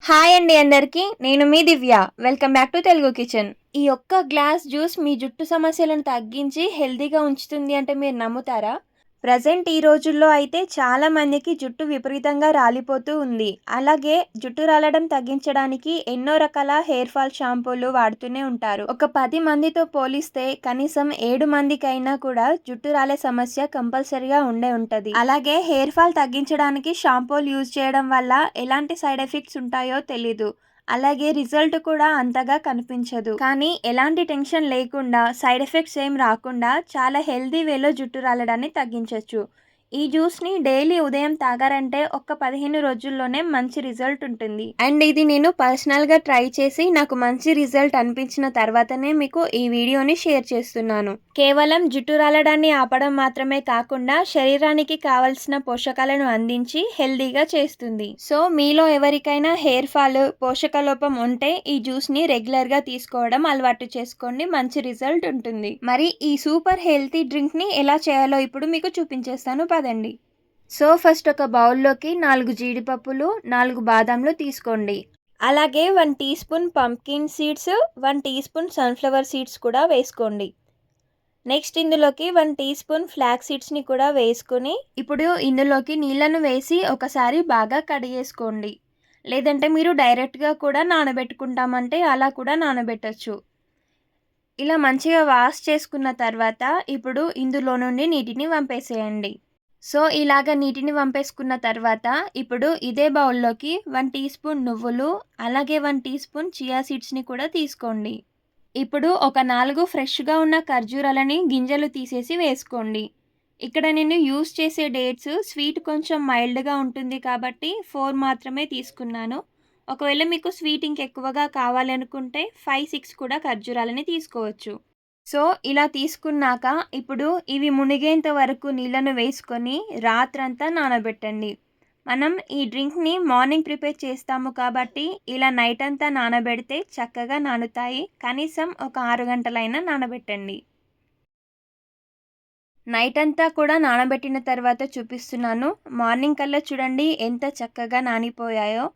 Hi అండి అందరికీ. నేను మీ Divya. Welcome back to Telugu kitchen. ఈ ఒక్క గ్లాస్ జ్యూస్ మీ జుట్టు సమస్యలను తగ్గించి హెల్తీగా ఉంచుతుంది అంటే మీరు నమ్ముతారా? ప్రజెంట్ ఈ రోజుల్లో అయితే చాలా మందికి జుట్టు విపరీతంగా రాలిపోతూ ఉంది. అలాగే జుట్టు రాలడం తగ్గించడానికి ఎన్నో రకాల హెయిర్ ఫాల్ షాంపూలు వాడుతూనే ఉంటారు. ఒక 10 మందితో పోలిస్తే కనీసం 7 మందికైనా కూడా జుట్టు రాలే సమస్య కంపల్సరీగా ఉండే ఉంటది. అలాగే హెయిర్ ఫాల్ తగ్గించడానికి షాంపూలు యూజ్ చేయడం వల్ల ఎలాంటి సైడ్ ఎఫెక్ట్స్ ఉంటాయో తెలీదు. అలాగే రిజల్ట్ కూడా అంతగా కనిపించదు. కానీ ఎలాంటి టెన్షన్ లేకుండా సైడ్ ఎఫెక్ట్స్ ఏం రాకుండా చాలా హెల్తీ వేలో జుట్టు రాలడాన్ని తగ్గించవచ్చు. ఈ జ్యూస్ని డైలీ ఉదయం తాగారంటే ఒక్క 15 రోజుల్లోనే మంచి రిజల్ట్ ఉంటుంది. అండ్ ఇది నేను పర్సనల్గా ట్రై చేసి నాకు మంచి రిజల్ట్ అనిపించిన తర్వాతనే మీకు ఈ వీడియోని షేర్ చేస్తున్నాను. కేవలం జుట్టు రాలడాన్ని ఆపడం మాత్రమే కాకుండా శరీరానికి కావలసిన పోషకాలను అందించి హెల్తీగా చేస్తుంది. సో మీలో ఎవరికైనా హెయిర్ ఫాల్, పోషక లోపం ఉంటే ఈ జ్యూస్ని రెగ్యులర్గా తీసుకోవడం అలవాటు చేసుకోండి. మంచి రిజల్ట్ ఉంటుంది. మరి ఈ సూపర్ హెల్తీ డ్రింక్ని ఎలా చేయాలో ఇప్పుడు మీకు చూపించేస్తాను, పదండి. సో ఫస్ట్ ఒక బౌల్లోకి 4 జీడిపప్పులు, 4 బాదాంలు తీసుకోండి. అలాగే 1 teaspoon pumpkin seeds, 1 teaspoon sunflower seeds కూడా వేసుకోండి. నెక్స్ట్ ఇందులోకి 1 టీ స్పూన్ ఫ్లాక్ సీడ్స్ని కూడా వేసుకుని ఇప్పుడు ఇందులోకి నీళ్ళను వేసి ఒకసారి బాగా కడిగేసుకోండి. లేదంటే మీరు డైరెక్ట్గా కూడా నానబెట్టుకుంటామంటే అలా కూడా నానబెట్టచ్చు. ఇలా మంచిగా వాష్ చేసుకున్న తర్వాత ఇప్పుడు ఇందులో నుండి నీటిని వంపేసేయండి. సో ఇలాగ నీటిని వంపేసుకున్న తర్వాత ఇప్పుడు ఇదే బౌల్లోకి 1 టీ స్పూన్ నువ్వులు, అలాగే 1 టీ స్పూన్ చియా సీడ్స్ని కూడా తీసుకోండి. ఇప్పుడు ఒక 4 ఫ్రెష్గా ఉన్న ఖర్జూరాలని గింజలు తీసేసి వేసుకోండి. ఇక్కడ నేను యూస్ చేసే డేట్స్ స్వీట్ కొంచెం మైల్డ్గా ఉంటుంది కాబట్టి 4 మాత్రమే తీసుకున్నాను. ఒకవేళ మీకు స్వీట్ ఇంకెక్కువగా కావాలి అనుకుంటే 5-6 కూడా ఖర్జూరాలని తీసుకోవచ్చు. సో ఇలా తీసుకున్నాక ఇప్పుడు ఇవి మునిగేంత వరకు నీళ్ళను వేసుకొని రాత్రంతా నానబెట్టండి. మనం ఈ డ్రింక్ని మార్నింగ్ ప్రిపేర్ చేస్తాము కాబట్టి ఇలా నైట్ అంతా నానబెడితే చక్కగా నానుతాయి. కనీసం ఒక 6 గంటలైనా నానబెట్టండి. నైట్ అంతా కూడా నానబెట్టిన తర్వాత చూపిస్తున్నాను. మార్నింగ్ కల్లా చూడండి ఎంత చక్కగా నానిపోయాయో.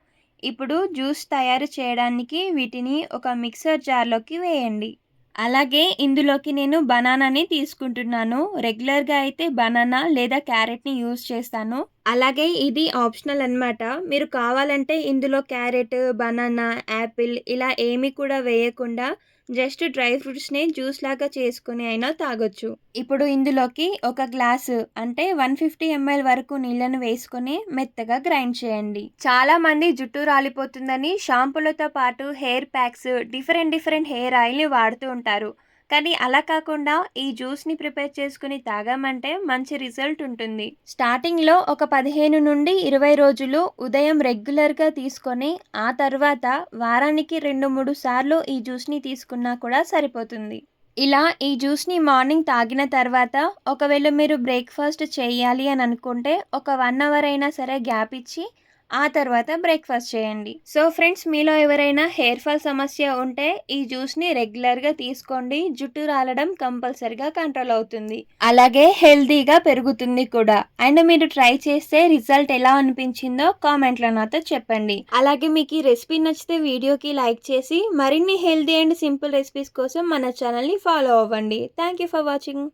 ఇప్పుడు జ్యూస్ తయారు చేయడానికి వీటిని ఒక మిక్సర్ జార్లోకి వేయండి. అలాగే ఇందులోకి నేను బనానాని తీసుకుంటున్నాను. రెగ్యులర్గా అయితే బనానా లేదా క్యారెట్ని యూజ్ చేస్తాను. అలాగే ఇది ఆప్షనల్ అన్నమాట. మీరు కావాలంటే ఇందులో క్యారెట్, బనానా, యాపిల్ ఇలా ఏమీ కూడా వేయకుండా జస్ట్ డ్రై ఫ్రూట్స్ని జ్యూస్ లాగా చేసుకుని అయినా తాగొచ్చు. ఇప్పుడు ఇందులోకి ఒక గ్లాసు అంటే 150 ml వరకు నీళ్ళను వేసుకొని మెత్తగా గ్రైండ్ చేయండి. చాలా మంది జుట్టు రాలిపోతుందని షాంపూలతో పాటు హెయిర్ ప్యాక్స్, డిఫరెంట్ హెయిర్ ఆయిల్ని వాడుతూ ఉంటారు. కానీ అలా కాకుండా ఈ జ్యూస్ని ప్రిపేర్ చేసుకుని తాగామంటే మంచి రిజల్ట్ ఉంటుంది. స్టార్టింగ్లో ఒక 15 నుండి 20 రోజులు ఉదయం రెగ్యులర్గా తీసుకొని ఆ తర్వాత వారానికి 2-3 సార్లు ఈ జ్యూస్ని తీసుకున్నా కూడా సరిపోతుంది. ఇలా ఈ జ్యూస్ని మార్నింగ్ తాగిన తర్వాత ఒకవేళ మీరు బ్రేక్ఫాస్ట్ చేయాలి అని అనుకుంటే ఒక 1 అవర్ అయినా సరే గ్యాప్ ఇచ్చి ఆ తర్వాత బ్రేక్ఫాస్ట్ చేయండి. సో ఫ్రెండ్స్, మీలో ఎవరైనా హెయిర్ ఫాల్ సమస్య ఉంటే ఈ జ్యూస్ని రెగ్యులర్గా తీసుకోండి. జుట్టు రాలడం కంపల్సరిగా కంట్రోల్ అవుతుంది. అలాగే హెల్తీగా పెరుగుతుంది కూడా. అండ్ మీరు ట్రై చేస్తే రిజల్ట్ ఎలా అనిపించిందో కామెంట్లో నాతో చెప్పండి. అలాగే మీకు ఈ రెసిపీ నచ్చితే వీడియోకి లైక్ చేసి మరిన్ని హెల్తీ అండ్ సింపుల్ రెసిపీస్ కోసం మన ఛానల్ని ఫాలో అవ్వండి. Thank you for watching.